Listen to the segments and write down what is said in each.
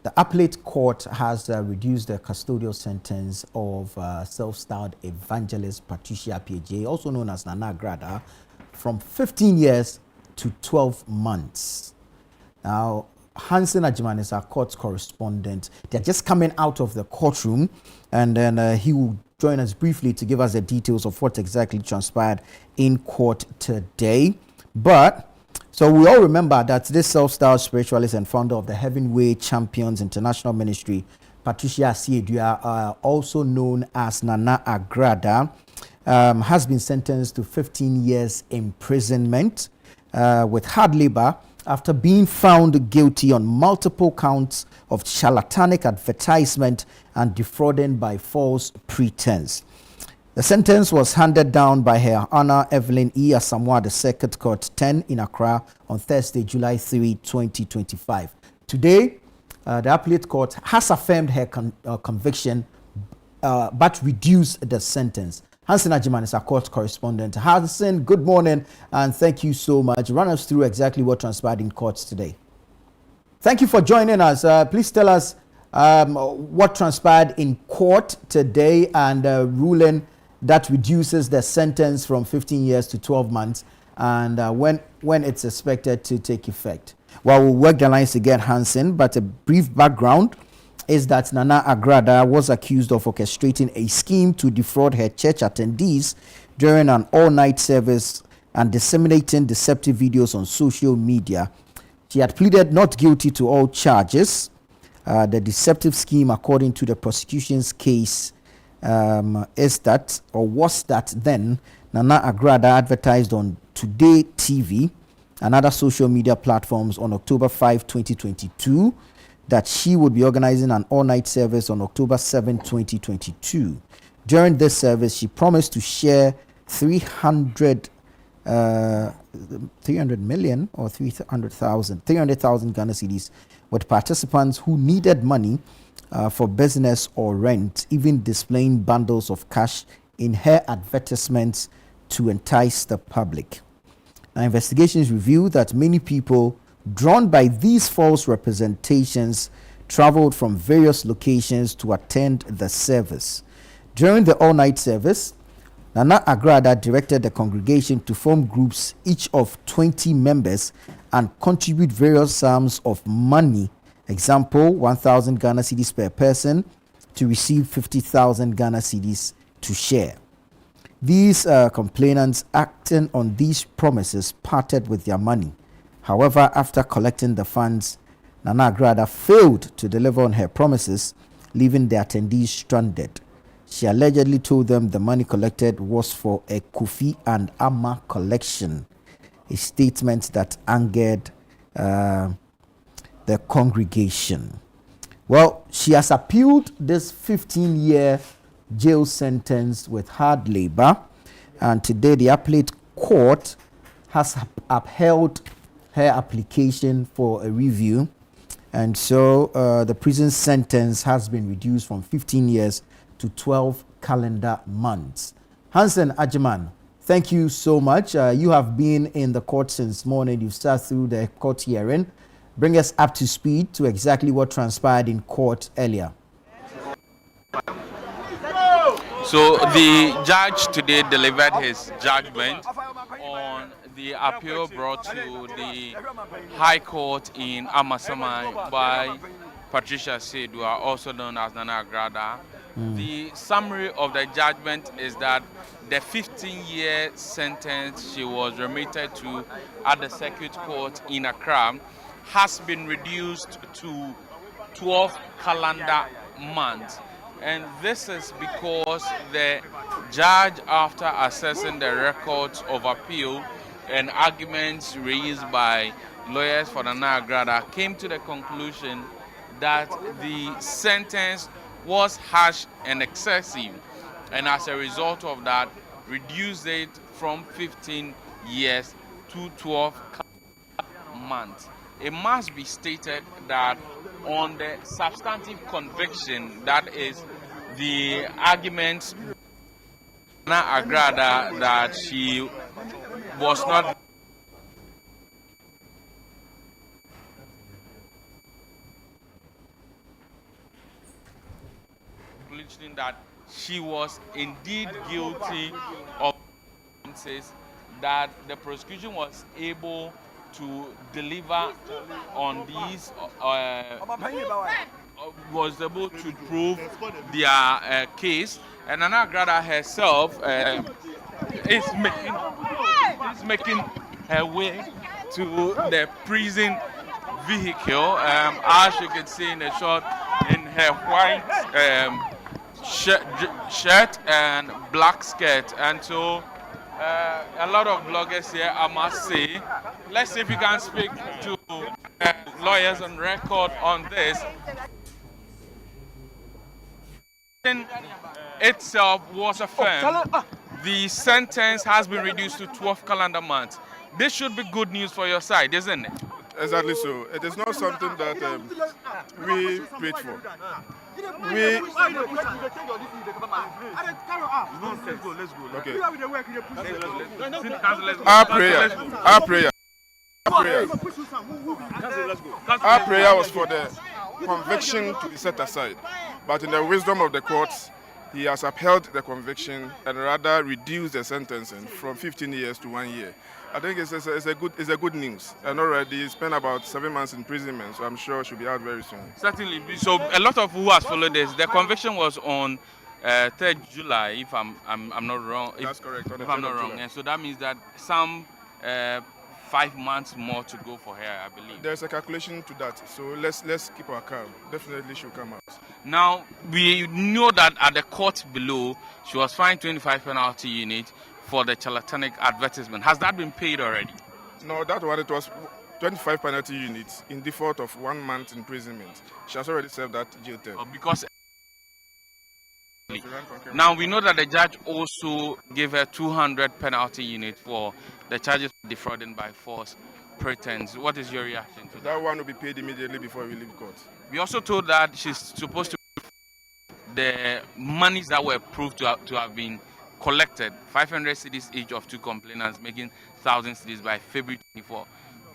The Appellate Court has reduced the custodial sentence of self-styled evangelist Patricia PJ, also known as Nana Agradaa, from 15 years to 12 months. Now, Hansen Agyemang is our court correspondent. They're just coming out of the courtroom, and then he will join us briefly to give us the details of what exactly transpired in court today. So we all remember that this self-styled spiritualist and founder of the Heavenway Champions International Ministry, Patricia Asiedua, also known as Nana Agradaa, has been sentenced to 15 years imprisonment with hard labor after being found guilty on multiple counts of charlatanic advertisement and defrauding by false pretense. The sentence was handed down by Her Honor Evelyn E. Asamoah, the Circuit Court 10 in Accra on Thursday, July 3, 2025. Today, the Appellate Court has affirmed her conviction but reduced the sentence. Hansen Agyemang is our court correspondent. Hansen, good morning and thank you so much. Run us through exactly what transpired in court today. Thank you for joining us. Please tell us what transpired in court today and ruling that reduces the sentence from 15 years to 12 months and when it's expected to take effect. Well, we'll work the lines to get Hansen, but a brief background is that Nana Agradaa was accused of orchestrating a scheme to defraud her church attendees during an all-night service and disseminating deceptive videos on social media. She had pleaded not guilty to all charges. The deceptive scheme, according to the prosecution's case, was that then Nana Agradaa advertised on Today TV and other social media platforms on October 5, 2022, that she would be organizing an all-night service on October 7, 2022. During this service, she promised to share 300 million or 300,000 Ghana cedis with participants who needed money for business or rent, even displaying bundles of cash in her advertisements to entice the public. Now, investigations reveal that many people drawn by these false representations traveled from various locations to attend the service. During the all-night service, Nana Agradaa directed the congregation to form groups, each of 20 members, and contribute various sums of money. Example, 1,000 Ghana cedis per person to receive 50,000 Ghana cedis to share. These complainants acting on these promises parted with their money. However, after collecting the funds, Nana Agradaa failed to deliver on her promises, leaving the attendees stranded. She allegedly told them the money collected was for a Kofi and Amma collection, a statement that angered the congregation. Well, she has appealed this 15-year jail sentence with hard labor, and today the Appellate Court has upheld her application for a review, and so the prison sentence has been reduced from 15 years to 12 calendar months. Hansen Agyemang, thank you so much. You have been in the court since morning. You've sat through the court hearing. Bring us up to speed to exactly what transpired in court earlier. So the judge today delivered his judgment on the appeal brought to the High Court in Amasaman by Patricia Asiedua, also known as Nana Agradaa. The summary of the judgment is that the 15-year sentence she was remitted to at the Circuit Court in Accra has been reduced to 12 calendar months. And this is because the judge, after assessing the records of appeal and arguments raised by lawyers for Nana Agradaa, came to the conclusion that the sentence was harsh and excessive, and as a result of that, reduced it from 15 years to 12 months. It must be stated that on the substantive conviction, that is the arguments Nana Agradaa that she was not mentioning that she was indeed guilty of offenses that the prosecution was able to deliver on these, was able to prove their case. And Nana Agradaa herself is making her way to the prison vehicle, as you can see in the shot, in her white shirt and black skirt. And so a lot of bloggers here, I must say, let's see if we can speak to lawyers on record on this. Itself was affirmed. The sentence has been reduced to 12 calendar months. This should be good news for your side, isn't it? Exactly so. It is not something that we prayed for. Okay. Our prayer was for the conviction to be set aside, but in the wisdom of the courts, he has upheld the conviction and rather reduced the sentencing from 15 years to 1 year. I think it's a good news. And already spent about 7 months in imprisonment, so I'm sure she'll be out very soon. Certainly. So a lot of who has followed this, the conviction was on 3rd July, if I'm not wrong. That's correct. If I'm not wrong, and so that means that some 5 months more to go for her, I believe. There's a calculation to that, so let's keep our calm. Definitely she'll come out. Now, we know that at the court below, she was fined 25 penalty unit for the charlatanic advertisement. Has that been paid already? No, that one, it was 25 penalty units in default of 1 month imprisonment. She has already served that jail term. Because now we know that the judge also gave her 200 penalty unit for the charges of defrauding by force pretense. What is your reaction to that? That one will be paid immediately before we leave court. We also told that she's supposed to the monies that were proved to have been collected, 500 cedis each of 2 complainants, making 1,000 cedis by February 24.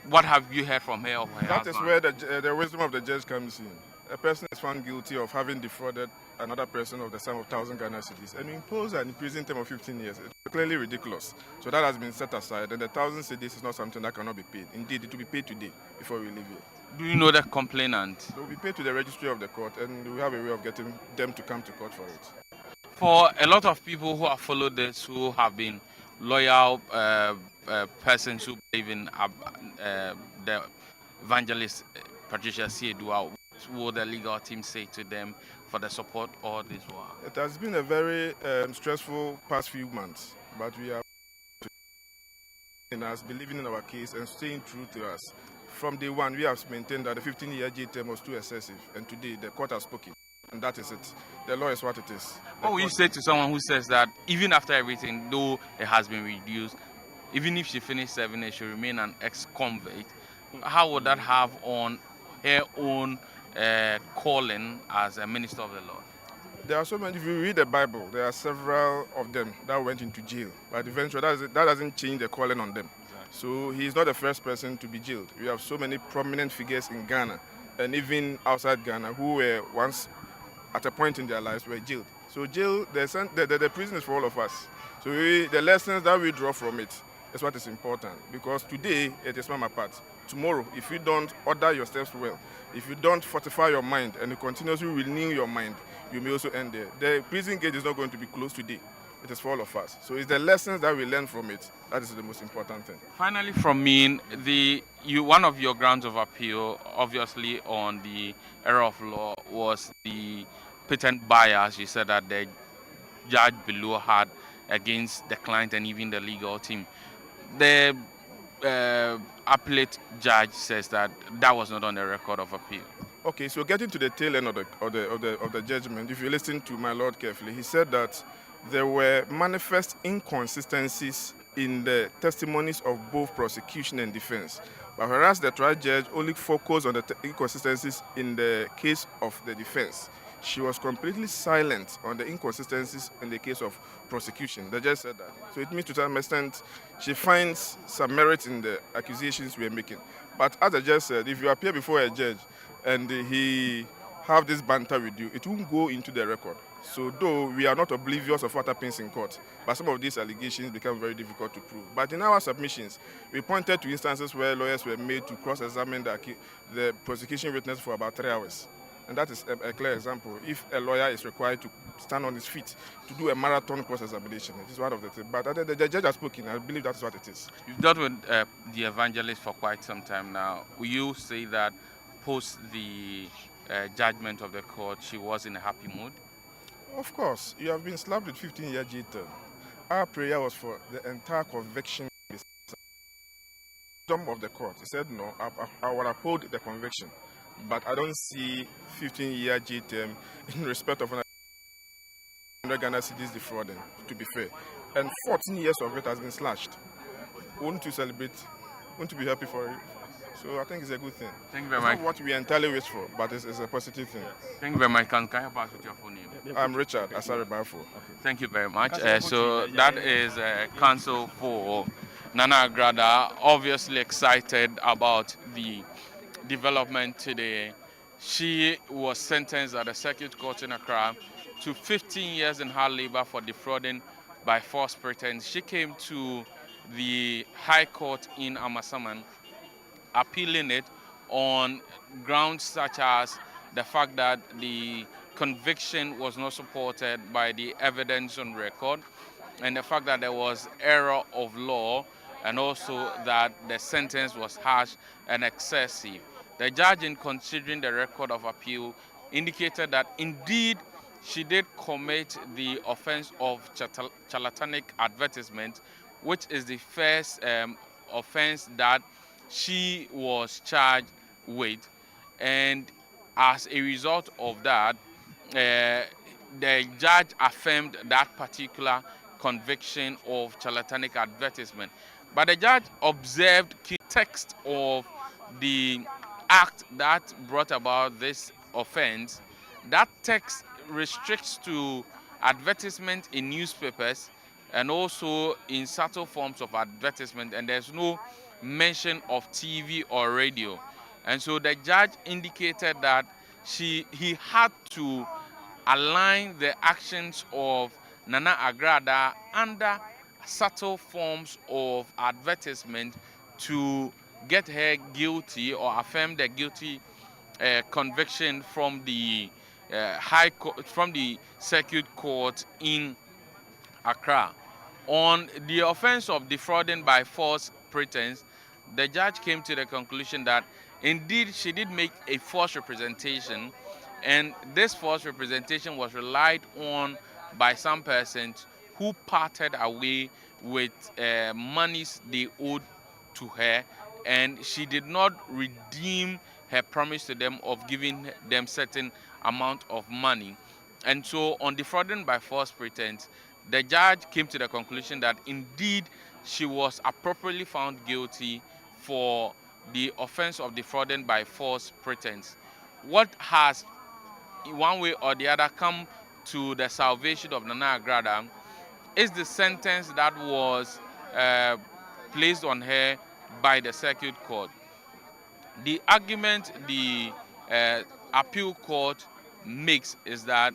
What have you heard from her or her That husband? is where the wisdom of the judge comes in. A person is found guilty of having defrauded another person of the sum of 1,000 Ghana cedis and impose an imprisonment term of 15 years. It's clearly ridiculous. So that has been set aside, and the 1,000 cedis is not something that cannot be paid. Indeed, it will be paid today before we leave here. Do you know the complainant? It will be paid to the registry of the court, and we have a way of getting them to come to court for it. For a lot of people who have followed this, who have been loyal persons who believe in the evangelist Patricia Siedua, what would the legal team say to them for the support all this while? It has been a very stressful past few months, but we are in us believing in our case and staying true to us. From day one, we have maintained that the 15-year jail term was too excessive, and today the court has spoken. And that is it. The law is what it is. What will you say to someone who says that even after everything, though it has been reduced, even if she finished serving it, she remain an ex-convict? How would that have on her own calling as a minister of the law? There are so many. If you read the Bible, there are several of them that went into jail. But eventually, that doesn't change the calling on them. So he is not the first person to be jailed. We have so many prominent figures in Ghana and even outside Ghana who were once at a point in their lives were jailed. So jail, the prison is for all of us. So the lessons that we draw from it is what is important, because today it is Mama Pat. Tomorrow, if you don't order your steps well, if you don't fortify your mind and you continuously renew your mind, you may also end there. The prison gate is not going to be closed today. It is for all of us. So it's the lessons that we learn from it that is the most important thing. Finally, from me, one of your grounds of appeal, obviously on the error of law, was the patent bias you said that the judge below had against the client and even the legal team. The appellate judge says that was not on the record of appeal. Okay, so getting to the tail end of the judgment, if you listen to my lord carefully, he said that there were manifest inconsistencies in the testimonies of both prosecution and defense. But whereas the trial judge only focused on the inconsistencies in the case of the defense, she was completely silent on the inconsistencies in the case of prosecution. The judge said that. So it means to some extent she finds some merit in the accusations we are making. But as the judge said, if you appear before a judge and he have this banter with you, it won't go into the record. So though we are not oblivious of what happens in court, but some of these allegations become very difficult to prove. But in our submissions, we pointed to instances where lawyers were made to cross-examine the prosecution witness for about 3 hours. And that is a clear example. If a lawyer is required to stand on his feet to do a marathon cross-examination, it is one of the things. But the judge has spoken. I believe that's what it is. You've dealt with the evangelist for quite some time now. Will you say that post the judgment of the court, she was in a happy mood? Of course. You have been slapped with 15-year jail term. Our prayer was for the entire conviction. Some of the court, he said, no, I will uphold the conviction. But I don't see 15-year jail term in respect of 100 Ghana cedis defrauding, to be fair. And 14 years of it has been slashed. Won't you celebrate? Won't you be happy for it? So I think it's a good thing. Thank you very it's much. Not what we entirely wish for, but it's a positive thing. Thank you very much. Can you pass with your full name? I'm Richard Asare Bafo. Thank you very much. So that is counsel for Nana Agradaa, obviously excited about the development today. She was sentenced at the Circuit Court in Accra to 15 years in hard labor for defrauding by false pretense. She came to the High Court in Amasaman, appealing it on grounds such as the fact that the conviction was not supported by the evidence on record, and the fact that there was error of law, and also that the sentence was harsh and excessive. The judge, in considering the record of appeal, indicated that indeed she did commit the offense of charlatanic advertisement, which is the first offense that she was charged with. And as a result of that, the judge affirmed that particular conviction of charlatanic advertisement. But the judge observed the text of the act that brought about this offense. That text restricts to advertisement in newspapers and also in subtle forms of advertisement, and there's no mention of TV or radio. And so the judge indicated that he had to align the actions of Nana Agradaa under subtle forms of advertisement to get her guilty or affirm the guilty conviction from the High Court, from the Circuit Court in Accra. On the offense of defrauding by false pretense, the judge came to the conclusion that indeed she did make a false representation, and this false representation was relied on by some persons who parted away with monies they owed to her, and she did not redeem her promise to them of giving them certain amount of money. And so on defrauding by false pretense, the judge came to the conclusion that indeed she was appropriately found guilty for the offense of defrauding by false pretense. What has, in one way or the other, come to the salvation of Nana Agradaa is the sentence that was placed on her by the Circuit Court. The argument the appeal court makes is that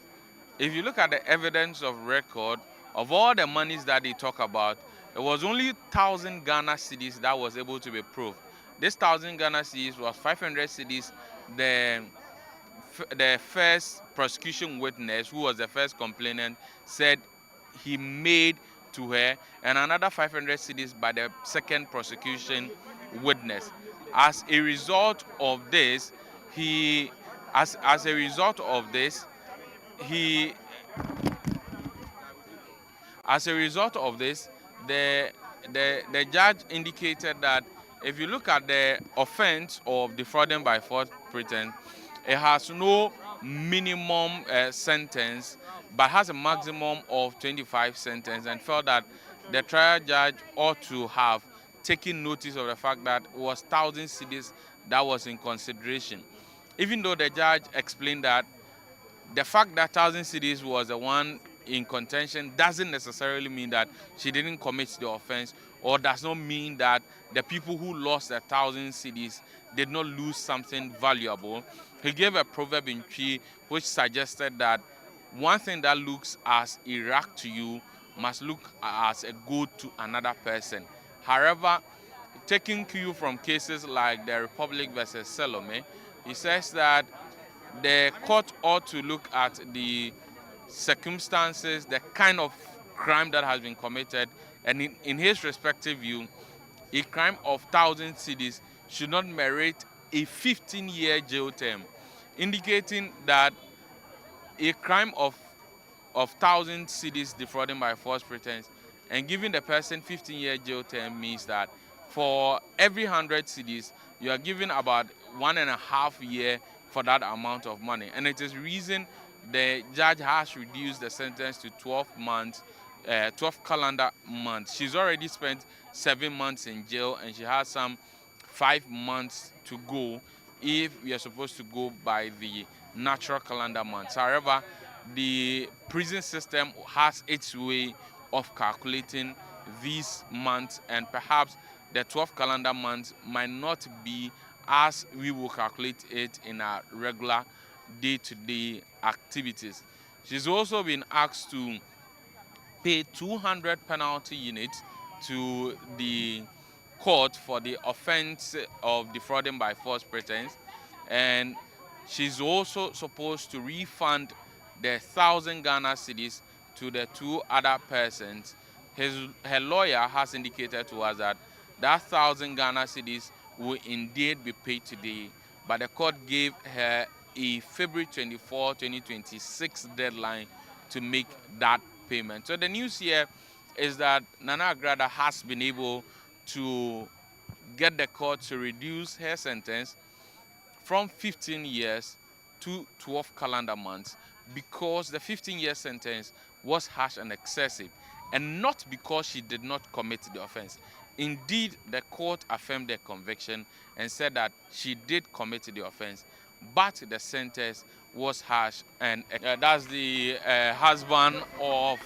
if you look at the evidence of record of all the monies that they talk about, it was only 1,000 Ghana cedis that was able to be proved. This 1,000 Ghana cedis was 500 cedis. The first prosecution witness, who was the first complainant, said he made to her, and another 500 cedis by the second prosecution witness. As a result of this, the judge indicated that if you look at the offense of defrauding by false pretense, it has no minimum sentence, but has a maximum of 25 sentences, and felt that the trial judge ought to have taken notice of the fact that it was 1,000 cedis that was in consideration. Even though the judge explained that the fact that 1,000 cedis was the one in contention doesn't necessarily mean that she didn't commit the offense, or does not mean that the people who lost 1,000 cedis did not lose something valuable. He gave a proverb in Twi which suggested that one thing that looks as Iraq to you must look as a good to another person. However, taking cue from cases like the Republic versus Salome, he says that the court ought to look at the circumstances, the kind of crime that has been committed, and in his respective view, a crime of 1,000 cedis should not merit a 15-year jail term, indicating that a crime of 1,000 cedis defrauding by false pretense and giving the person 15-year jail term means that for every 100 cedis, you are given about 1.5 years for that amount of money. And it is reason the judge has reduced the sentence to 12 months, 12 calendar months. She's already spent 7 months in jail and she has some 5 months to go if we are supposed to go by the natural calendar months. However, the prison system has its way of calculating these months, and perhaps the 12 calendar months might not be as we will calculate it in our regular day-to-day activities. She's also been asked to pay 200 penalty units to the court for the offense of defrauding by false pretense, and she's also supposed to refund the 1,000 Ghana cedis to the two other persons. Her lawyer has indicated to us that 1,000 Ghana cedis will indeed be paid today, but the court gave her a February 24, 2026 deadline to make that payment. So the news here is that Nana Agradaa has been able to get the court to reduce her sentence from 15 years to 12 calendar months because the 15-year sentence was harsh and excessive, and not because she did not commit the offense. Indeed, the court affirmed the conviction and said that she did commit the offense, but the sentence was harsh. And that's the husband of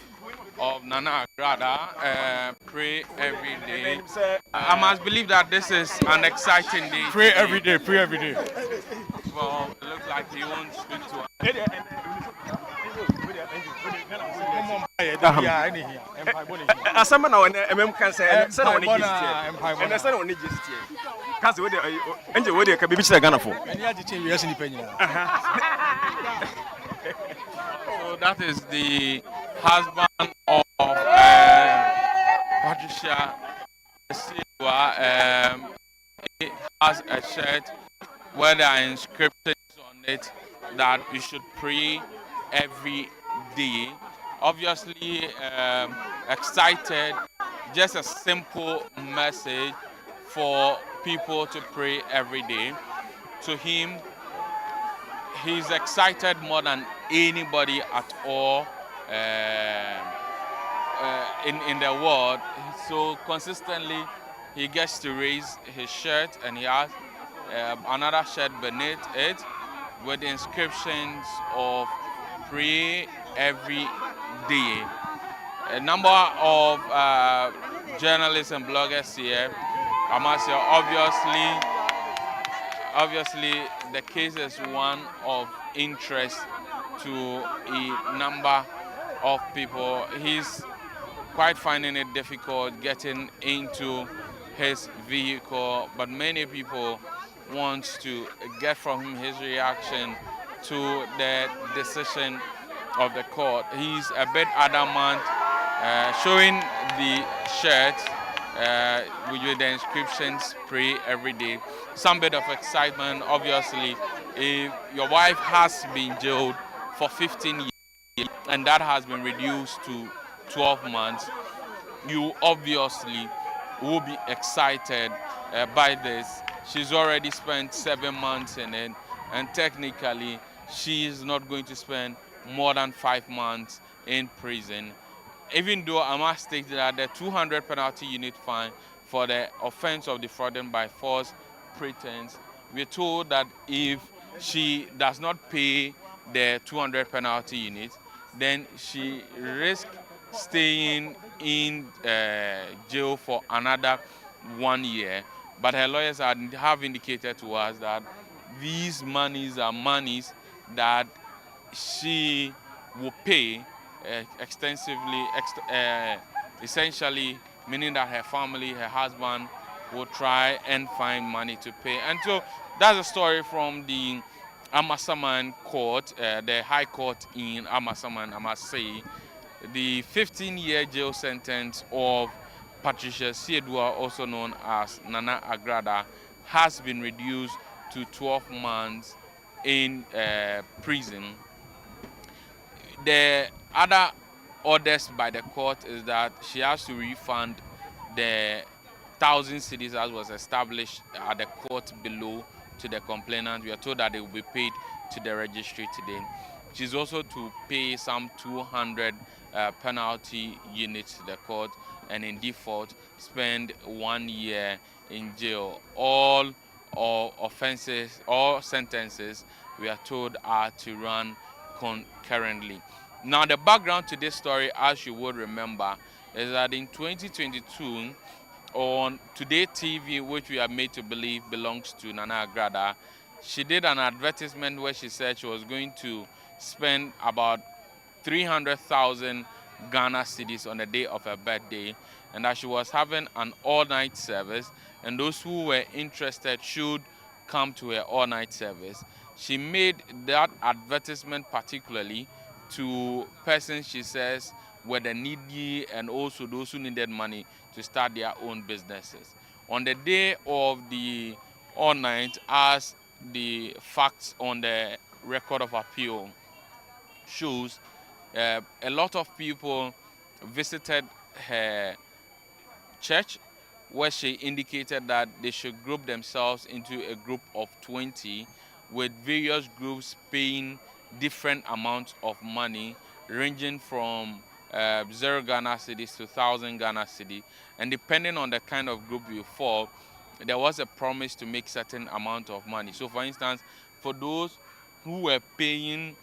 Nana Agradaa. Pray every day. I must believe that this is an exciting day. Pray every day, pray every day. Well, it looks like he won't speak to us. Asama na one cancer say na one and say na one cancer we dey enje we dey ka bibi chira Ghana for. So that is the husband of Patricia Silva. He has a shirt where there are inscriptions on it that we should pray every day. Obviously excited, just a simple message for people to pray every day. To him, he's excited more than anybody at all in the world. So consistently, he gets to raise his shirt, and he has another shirt beneath it with the inscriptions of pray every day. A number of journalists and bloggers here, I must say, obviously the case is one of interest to a number of people. He's quite finding it difficult getting into his vehicle, but many people want to get from him his reaction to the decision of the court. He's a bit adamant, showing the shirt with the inscriptions pray every day. Some bit of excitement. Obviously, if your wife has been jailed for 15 years and that has been reduced to 12 months, you obviously will be excited by this. She's already spent 7 months in it, and technically she is not going to spend more than 5 months in prison. Even though I must state that the 200 penalty unit fine for the offense of defrauding by false pretense, we're told that if she does not pay the 200 penalty unit, then she risks staying in jail for another 1 year. But her lawyers have indicated to us that these monies are monies that she will pay extensively, essentially meaning that her family, her husband, will try and find money to pay. And so that's a story from the Amasaman Court, the High Court in Amasaman, I must say. The 15-year jail sentence of Patricia Siedua, also known as Nana Agradaa, has been reduced to 12 months in prison. The other orders by the court is that she has to refund the 1,000 cedis as was established at the court below to the complainant. We are told that they will be paid to the registry today. She's also to pay some 200 penalty units to the court, and in default spend 1 year in jail. All offenses, all sentences, we are told, are to run concurrently. Now, the background to this story, as you would remember, is that in 2022, on Today TV, which we are made to believe belongs to Nana Agradaa, she did an advertisement where she said she was going to spend about 300,000 Ghana cedis on the day of her birthday, and that she was having an all-night service, and those who were interested should come to her all-night service. She made that advertisement particularly to persons, she says, were the needy and also those who needed money to start their own businesses. On the day of the all-night, as the facts on the record of appeal shows, a lot of people visited her church, where she indicated that they should group themselves into a group of 20, with various groups paying different amounts of money, ranging from 0 Ghana cedis to 1,000 Ghana cedis. And depending on the kind of group you fall, there was a promise to make certain amount of money. So for instance, for those who were paying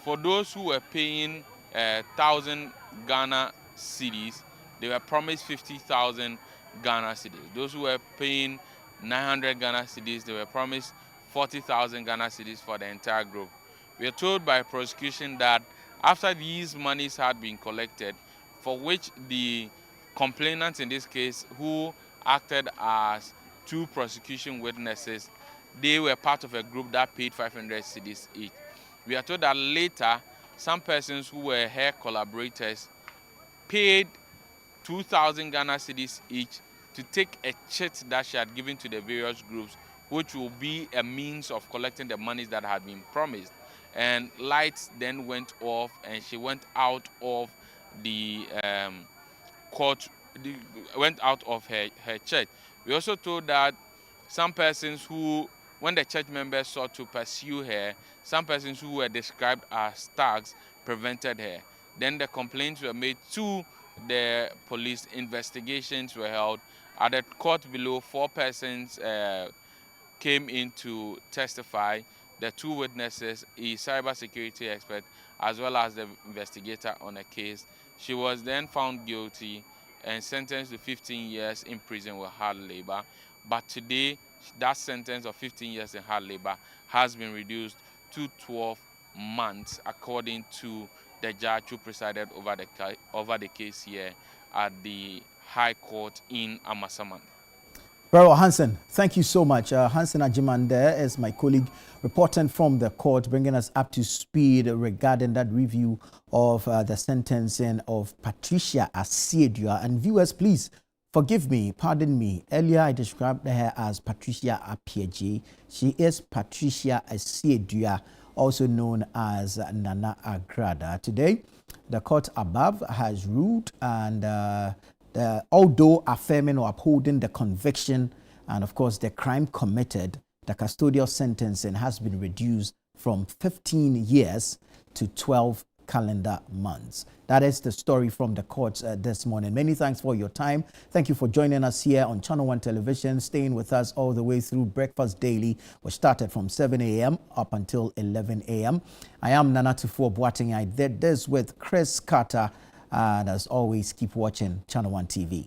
1,000 Ghana cedis, they were promised 50,000 Ghana cedis. Those who were paying 900 Ghana cedis, they were promised 40,000 Ghana cedis for the entire group. We are told by prosecution that after these monies had been collected, for which the complainants in this case, who acted as 2 prosecution witnesses, they were part of a group that paid 500 cedis each. We are told that later, some persons who were her collaborators paid 2,000 Ghana cedis each to take a chit that she had given to the various groups, which will be a means of collecting the monies that had been promised. And lights then went off, and she went out of the court, went out of her church. We also told that some persons who, when the church members sought to pursue her, some persons who were described as thugs prevented her. Then the complaints were made to the police, investigations were held. At the court below, 4 persons came in to testify. The 2 witnesses, a cybersecurity expert, as well as the investigator on a case. She was then found guilty and sentenced to 15 years in prison with hard labor. But today, that sentence of 15 years in hard labor has been reduced to 12 months, according to the judge who presided over the case here at the High Court in Amasaman. Very well, Hansen, thank you so much. Hansen Ajimande is my colleague reporting from the court, bringing us up to speed regarding that review of the sentencing of Patricia Asiedua. And viewers, please forgive me, pardon me. Earlier, I described her as Patricia Appiagyei. She is Patricia Asiedua, also known as Nana Agradaa. Today, the court above has ruled, and although affirming or upholding the conviction and, of course, the crime committed, the custodial sentencing has been reduced from 15 years to 12 calendar months. That is the story from the courts this morning. Many thanks for your time. Thank you for joining us here on Channel One Television, staying with us all the way through Breakfast Daily, which started from 7 a.m. up until 11 a.m. I am Nana Boateng. I did this with Chris Carter. And as always, keep watching Channel One TV.